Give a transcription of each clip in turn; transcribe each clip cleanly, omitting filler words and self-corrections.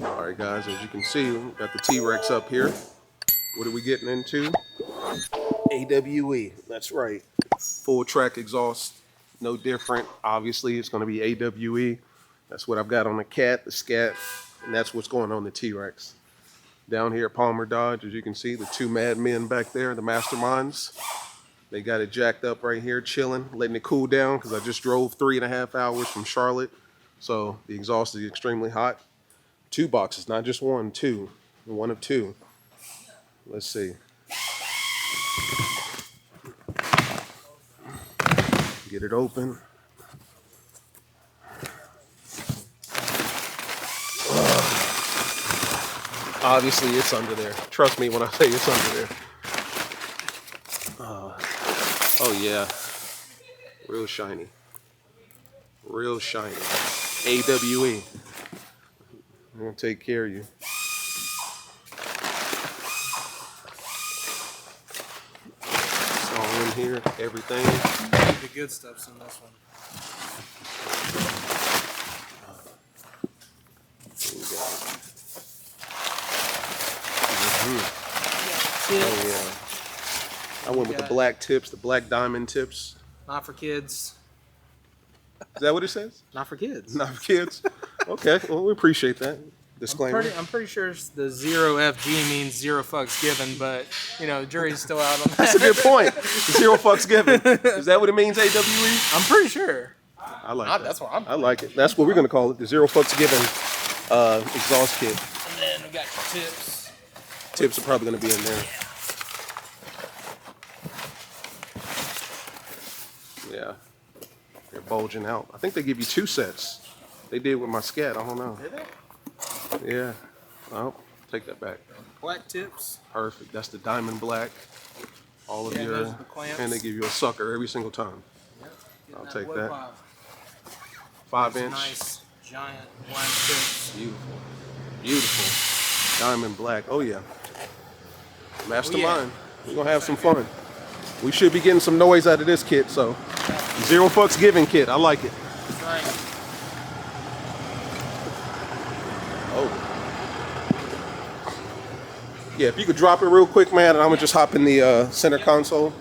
All right, guys, as you can see, we got the T-Rex up here. What are we getting into? AWE, that's right. Full track exhaust, no different. Obviously, it's going to be AWE. That's what I've got on the Cat, the Scat, and that's what's going on the T-Rex. Down here at Palmer Dodge, as you can see, the two madmen back there, the masterminds. They got it jacked up right here, chilling, letting it cool down because I just drove 3.5 hours from Charlotte. So the exhaust is extremely hot. 2 boxes, not just one, 2. One of 2. Let's see. Get it open. Obviously, it's under there. Trust me when I say it's under there. Oh, yeah. Real shiny. Real shiny. AWE. I'm going to take care of you. It's all in here. Everything. The good stuff's in this one. Oh, yeah. I went with the black tips, the black diamond tips. Not for kids. Is that what it says? Not for kids. Not for kids? Okay, well, we appreciate that. Disclaimer. I'm pretty sure the 0FG means 0 fucks given, but, you know, the jury's still out on that. That's a good point. 0 fucks given. Is that what it means, AWE? I'm pretty sure. I like that. That's what I'm I like it. That's what we're going to call it, the 0 fucks given exhaust kit. And then we got your tips. Tips are probably going to be in there. Yeah. They're bulging out. I think they give you 2 sets. They did with my Scat. I don't know. Did they? Yeah. Oh, take that back. Black tips. Perfect. That's the diamond black. All of Yeah, your, those are the clamps. and they give you a sucker every single time. Yep. I'll take that. 5 inch. Nice giant black tips. Beautiful. Beautiful. Diamond black. Oh, yeah. Mastermind. We're going to have some fun. We should be getting some noise out of this kit, so 0 fucks given kit. I like it. That's right. Oh. Yeah, if you could drop it real quick, man, and I'm going to just hop in the center console.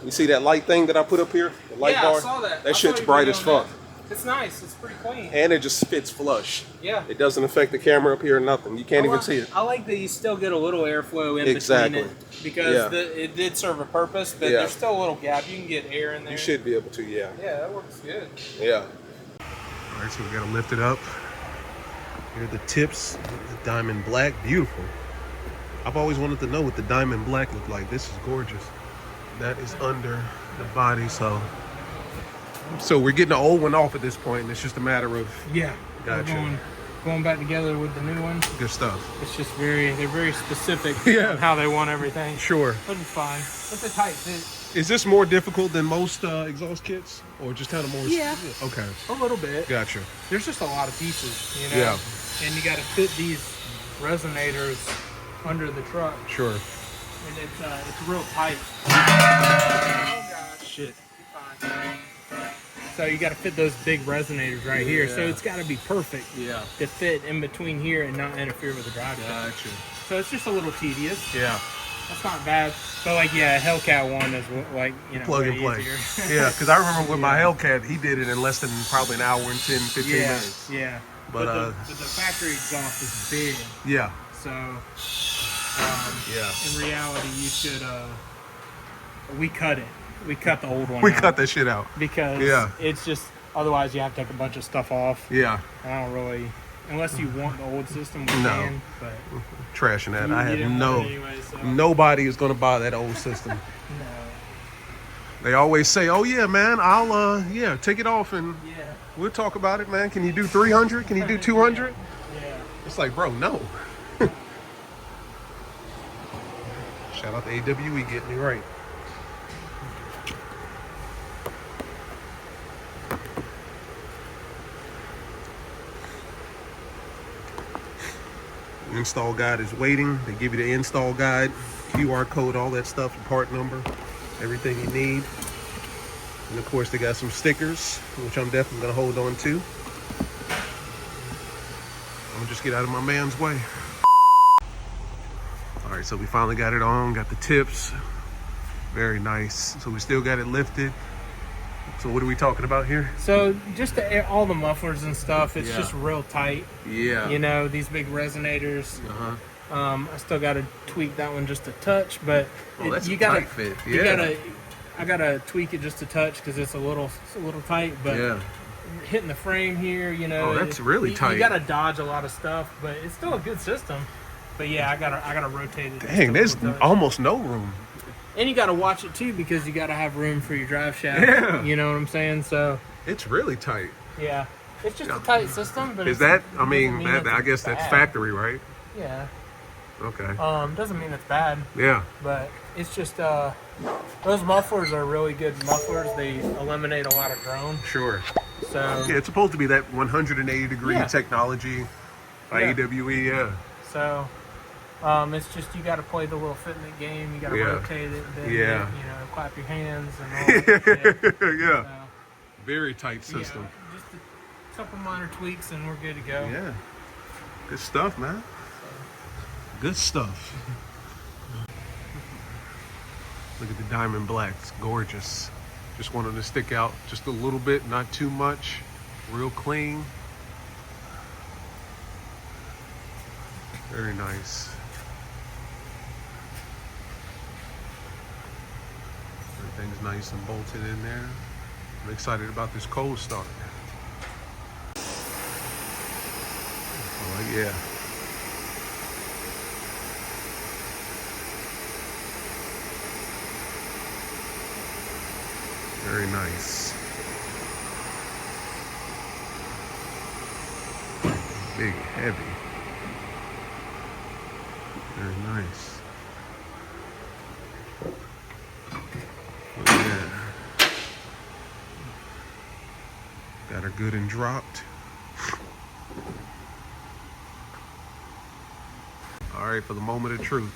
You see that light thing that I put up here? The light bar? I saw that. That shit's bright as fuck. It's nice. It's pretty clean. And it just fits flush. Yeah. It doesn't affect the camera up here or nothing. You can't even see it. I like that you still get a little airflow in Exactly. between it because it did serve a purpose, but there's still a little gap. You can get air in there. You should be able to, yeah. Yeah, that works good. Yeah. All right, so we gotta lift it up. Here are the tips, the diamond black, beautiful. I've always wanted to know what the diamond black looked like. This is gorgeous. That is under the body, so we're getting the old one off at this point, and it's just a matter of Gotcha. Going back together with the new one. Good stuff. It's just they're very specific on how they want everything. Sure. But it's fine. It's a tight fit. Is this more difficult than most exhaust kits, or just kind of more? Yeah. Okay. A little bit. Gotcha. There's just a lot of pieces, you know. Yeah. And you got to fit these resonators under the truck. Sure. And it's real tight. Oh god. Shit. You're fine. So you got to fit those big resonators right here. So it's got to be perfect to fit in between here and not interfere with the drive. Gotcha. So it's just a little tedious. Yeah. That's not bad. But like, yeah, Hellcat one is like, you know, plug and play. Yeah, because I remember with my Hellcat, he did it in less than probably an hour and 10, 15 minutes. Yeah. But the factory exhaust is big. Yeah. So, in reality, you should, we cut it. We cut the old one We out cut that shit out. because it's just, otherwise you have to take a bunch of stuff off. Yeah. I don't really, unless you want the old system, we can, but Trashing that. I you have didn't no, want it anyway, so. nobody is going to buy that old system. No. They always say, oh yeah, man, I'll, take it off and Yeah. we'll talk about it, man. Can you do 300? Can you do 200? Yeah. It's like, bro, no. Shout out to AWE getting me right. Install guide is waiting. They give you the install guide, QR code, all that stuff, the part number, everything you need. And of course they got some stickers, which I'm definitely gonna hold on to. gonna just get out of my man's way. All right, so we finally got it on, got the tips. Very nice. So we still got it lifted. So what are we talking about here? So just all the mufflers and stuff, it's just real tight. Yeah. You know, these big resonators. I still got to tweak that one just a touch, but that's you a gotta tight fit. I gotta tweak it just a touch because it's a little tight. But hitting the frame here, you know, oh, that's really tight. You gotta dodge a lot of stuff, but it's still a good system. But yeah, I gotta rotate it. Dang, there's almost no room. And you gotta watch it too because you gotta have room for your drive shaft. Yeah. You know what I'm saying? So it's really tight. Yeah, it's just a tight system. But is that? I mean, I guess that's factory, right? Yeah. Okay. Doesn't mean it's bad. Yeah. But it's just those mufflers are really good mufflers. They eliminate a lot of drone. Sure. So yeah, it's supposed to be that 180-degree technology by AWE. Yeah. So it's just you got to play the little fitment game. You got to rotate it. Then you know, clap your hands and all that shit. So, very tight system. Yeah, just a couple minor tweaks and we're good to go. Yeah. Good stuff, man. Good stuff. Look at the diamond black. It's gorgeous. Just wanted to stick out just a little bit, not too much. Real clean. Very nice. Everything's nice and bolted in there. I'm excited about this cold start. Oh yeah. Very nice. Big, heavy. Very nice. Yeah. Got her good and dropped. All right, for the moment of truth.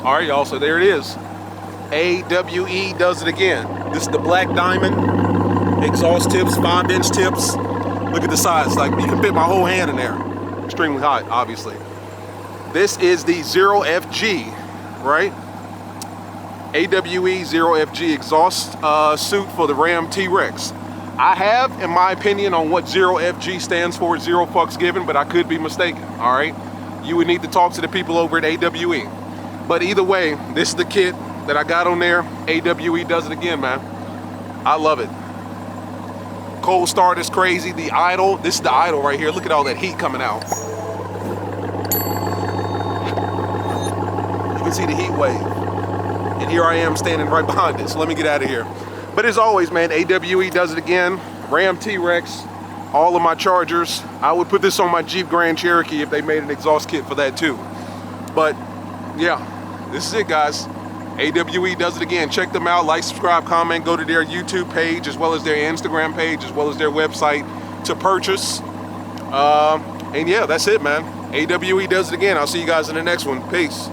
All right, y'all, so there it is. AWE does it again. This is the black diamond, exhaust tips, 5-inch tips. Look at the size, like you can fit my whole hand in there. Extremely hot, obviously. This is the 0FG, right? AWE 0FG exhaust suit for the Ram TRX. I have, in my opinion, on what 0FG stands for, zero fucks given, but I could be mistaken, all right? You would need to talk to the people over at AWE. But either way, this is the kit that I got on there. AWE does it again, man. I love it. Cold start is crazy. The idle, this is the idle right here. Look at all that heat coming out. You can see the heat wave. And here I am standing right behind it. So let me get out of here. But as always, man, AWE does it again. Ram TRX, all of my Chargers. I would put this on my Jeep Grand Cherokee if they made an exhaust kit for that too. But yeah, this is it, guys. AWE does it again. Check them out. Like, subscribe, comment. Go to their YouTube page as well as their Instagram page as well as their website to purchase. And yeah, that's it, man. AWE does it again. I'll see you guys in the next one. Peace.